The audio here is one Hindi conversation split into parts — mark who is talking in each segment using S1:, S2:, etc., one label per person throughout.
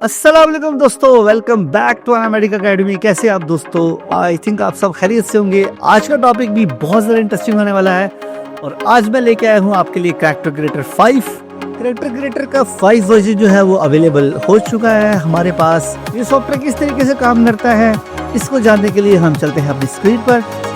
S1: अस्सलाम वालेकुम दोस्तों, वेलकम बैक टू एनामेटिक अकेडमी। कैसे आप दोस्तों? आई थिंक आप सब खैरियत से होंगे। आज का टॉपिक भी बहुत ज़्यादा इंटरेस्टिंग होने वाला है और आज मैं लेके आया हूँ आपके लिए कैरेक्टर क्रिएटर 5। कैरेक्टर क्रिएटर का 5 वर्जन जो है वो अवेलेबल हो चुका है हमारे पास। ये सॉफ्टवेयर किस तरीके से काम करता है इसको जानने के लिए हम चलते हैं अपनी स्क्रीन पर।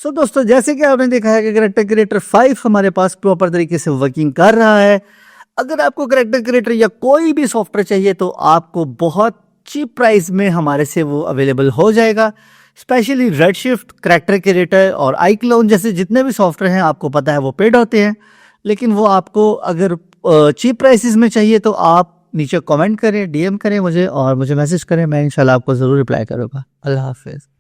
S1: सो दोस्तों, जैसे कि आपने देखा है कि कैरेक्टर क्रिएटर 5 हमारे पास प्रॉपर तरीके से वर्किंग कर रहा है। अगर आपको कैरेक्टर क्रिएटर या कोई भी सॉफ्टवेयर चाहिए तो आपको बहुत चीप प्राइस में हमारे से वो अवेलेबल हो जाएगा। स्पेशली रेडशिफ्ट, कैरेक्टर क्रिएटर और iClone जैसे जितने भी सॉफ्टवेयर हैं, आपको पता है वो पेड होते हैं, लेकिन वो आपको अगर चीप प्राइसेस में चाहिए तो आप नीचे कमेंट करें, DM करें मुझे और मुझे मैसेज करें, मैं इंशाल्लाह आपको ज़रूर रिप्लाई करूँगा। अल्लाह हाफिज़।